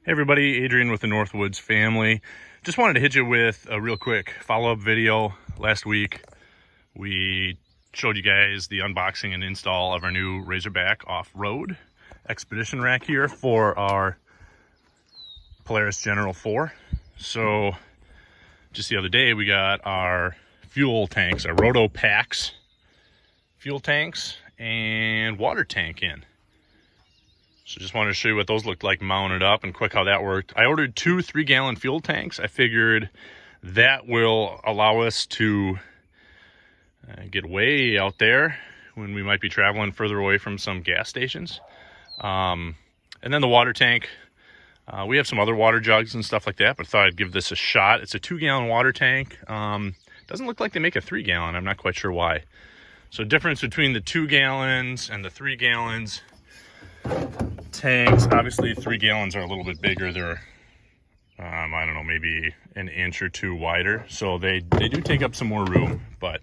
Hey everybody, Adrian with the Northwoods family. Just wanted to hit you with a real quick follow-up video. Last week we showed you guys the unboxing and install of our new Razorback off-road expedition rack here for our Polaris General 4. So just the other day we got our fuel tanks, our Roto Packs fuel tanks and water tank in. So just wanted to show you what those looked like mounted up and quick how that worked. I ordered 2 3-gallon fuel tanks. I figured that will allow us to get way out there when we might be traveling further away from some gas stations. And then the water tank, we have some other water jugs and stuff like that, but I thought I'd give this a shot. It's a 2-gallon water tank. Doesn't look like they make a 3-gallon. I'm not quite sure why. So difference between the 2 gallons and the 3 gallons tanks, obviously 3 gallons are a little bit bigger. They're I don't know, maybe an inch or 2 wider, so they do take up some more room. But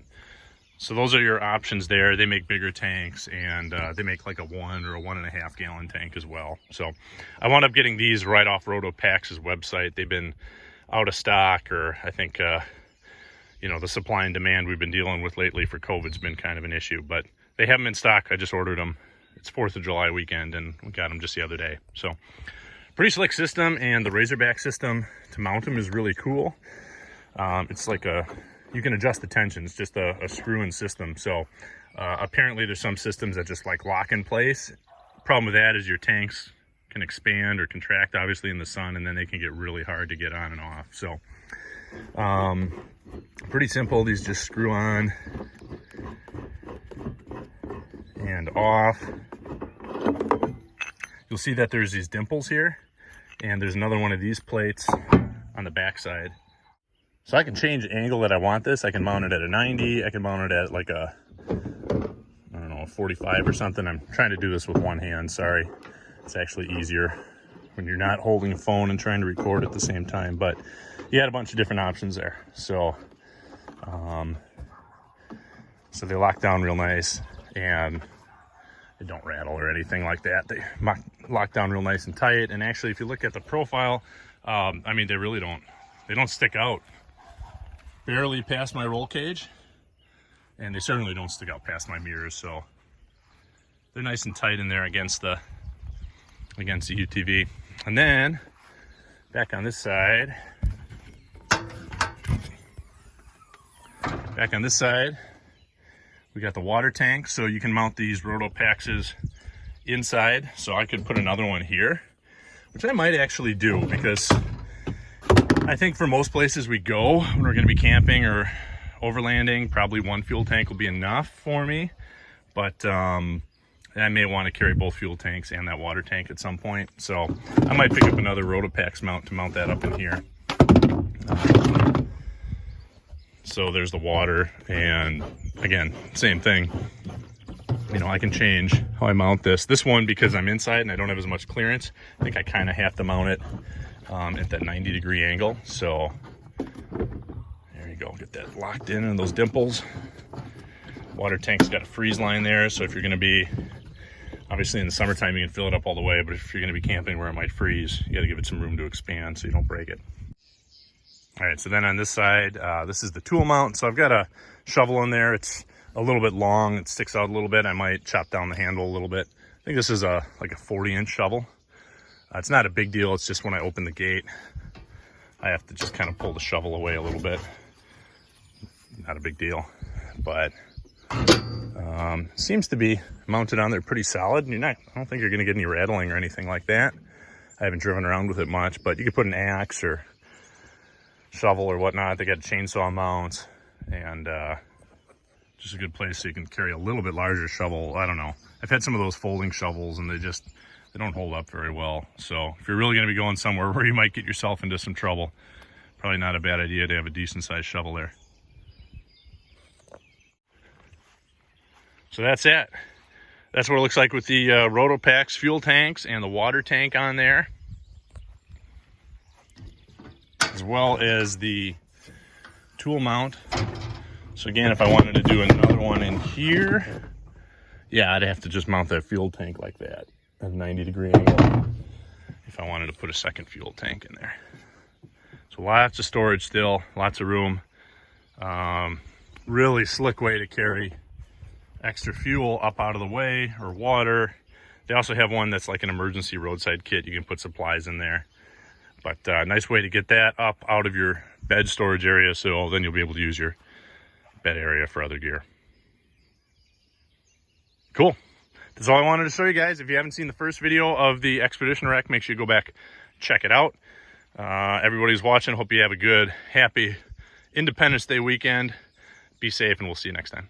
so those are your options there. They make bigger tanks, and they make like a 1 or a 1.5 gallon tank as well. So I wound up getting these right off Roto Packs' website. They've been out of stock, or I think you know, the supply and demand we've been dealing with lately for COVID's been kind of an issue, but they have them in stock. I just ordered them. It's 4th of July weekend, and we got them just the other day. So pretty slick system, and the Razorback system to mount them is really cool. It's like you can adjust the tension. It's just a screw-in system. So apparently there's some systems that just like lock in place. Problem with that is your tanks can expand or contract, obviously, in the sun, and then they can get really hard to get on and off. So pretty simple. These just screw on and off. You'll see that there's these dimples here, and there's another one of these plates on the back side. So I can change the angle that I want this. I can mount it at a 90. I can mount it at like a, I don't know, a 45 or something. I'm trying to do this with one hand, sorry. It's actually easier when you're not holding a phone and trying to record at the same time, but you had a bunch of different options there. So, so they lock down real nice, and they don't rattle or anything like that. They lock down real nice and tight. And actually, if you look at the profile, I mean, they really don't stick out barely past my roll cage, and they certainly don't stick out past my mirrors. So they're nice and tight in there against the UTV. And then back on this side, we got the water tank, so you can mount these Roto Packs inside. So I could put another one here, which I might actually do, because I think for most places we go when we're going to be camping or overlanding, probably 1 fuel tank will be enough for me. But I may want to carry both fuel tanks and that water tank at some point. So I might pick up another Roto Packs mount to mount that up in here. So there's the water, and again, same thing. You know, I can change how I mount this. This one, because I'm inside and I don't have as much clearance, I think I kind of have to mount it at that 90-degree angle. So there you go, get that locked in those dimples. Water tank's got a freeze line there, so if you're going to be, obviously in the summertime you can fill it up all the way, but if you're going to be camping where it might freeze, you got to give it some room to expand so you don't break it. All right, so then on this side, this is the tool mount. So I've got a shovel in there. It's a little bit long. It sticks out a little bit. I might chop down the handle a little bit. I think this is like a 40-inch shovel. It's not a big deal. It's just when I open the gate, I have to just kind of pull the shovel away a little bit. Not a big deal, but seems to be mounted on there pretty solid. I don't think you're going to get any rattling or anything like that. I haven't driven around with it much, but you could put an axe or shovel or whatnot. They got chainsaw mounts, and just a good place so you can carry a little bit larger shovel. I don't know, I've had some of those folding shovels, and they don't hold up very well. So if you're really going to be going somewhere where you might get yourself into some trouble, probably not a bad idea to have a decent sized shovel there. So that's it. That's what it looks like with the Roto Packs fuel tanks and the water tank on there, as well as the tool mount. So again, if I wanted to do another one in here, yeah, I'd have to just mount that fuel tank like that at a 90-degree angle. if I wanted to put a second fuel tank in there. So lots of storage still, lots of room. Really slick way to carry extra fuel up out of the way, or water. They also have one that's like an emergency roadside kit. You can put supplies in there. But nice way to get that up out of your bed storage area, so then you'll be able to use your bed area for other gear. Cool. That's all I wanted to show you guys. If you haven't seen the first video of the Expedition Wreck, make sure you go back, check it out. Everybody's watching. Hope you have a good, happy Independence Day weekend. Be safe, and we'll see you next time.